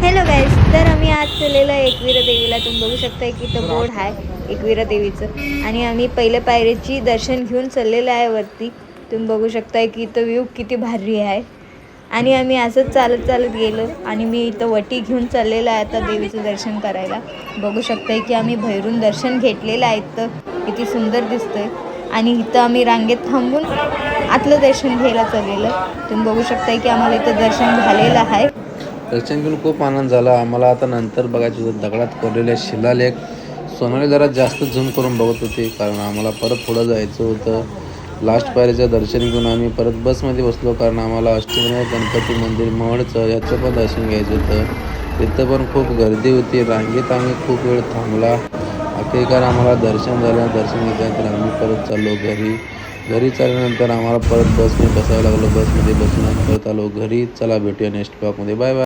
Hello guys, तर आम्ही आज चाललेलो आहे एकविरा देवीला. तुम्ही बघू शकता की इथं बोर्ड आहे एकविरा देवीचं, आणि आम्ही पहिले पायरीची दर्शन घेऊन चाललेलं आहे वरती. तुम्ही बघू शकताय की इथं व्ह्यू किती भारी आहे. आणि आम्ही असंच चालत चालत गेलो आणि मी इथं वटी घेऊन चाललेलं आहे आता देवीचं दर्शन करायला. बघू शकताय की आम्ही बाहेरून दर्शन घेतलेलं आहे. इथं किती सुंदर दिसतंय. आणि इथं आम्ही रांगेत थांबून आतलं दर्शन घ्यायला चाललेलं. तुम्ही बघू शकताय की आम्हाला इथं दर्शन झालेलं आहे. दर्शन घेऊन खूप आनंद झाला आम्हाला. आता नंतर बघायचं होतं दगडात कोरलेले शिलालेख. सोनाली जरा जास्त झूम करून बघत होती कारण आम्हाला परत पुढं जायचं होतं. लास्ट पायरीचं दर्शन घेऊन आम्ही परत बसमध्ये बसलो कारण आम्हाला अष्टविनायक गणपती मंदिर महडचं याचं पण दर्शन घ्यायचं होतं. तिथं पण खूप गर्दी होती. रांगेत आम्ही खूप वेळ थांबला. अखेरकार आम्हाला दर्शन झालं. दर्शन घेतल्यानंतर आम्ही परत चाललो घरी चालल्यानंतर आम्हाला परत बसमध्ये बसावं लागलं. बसमध्ये बसून परत आलो घरी. चला भेटूया नेक्स्ट ब्लॉगमध्ये. Bye bye.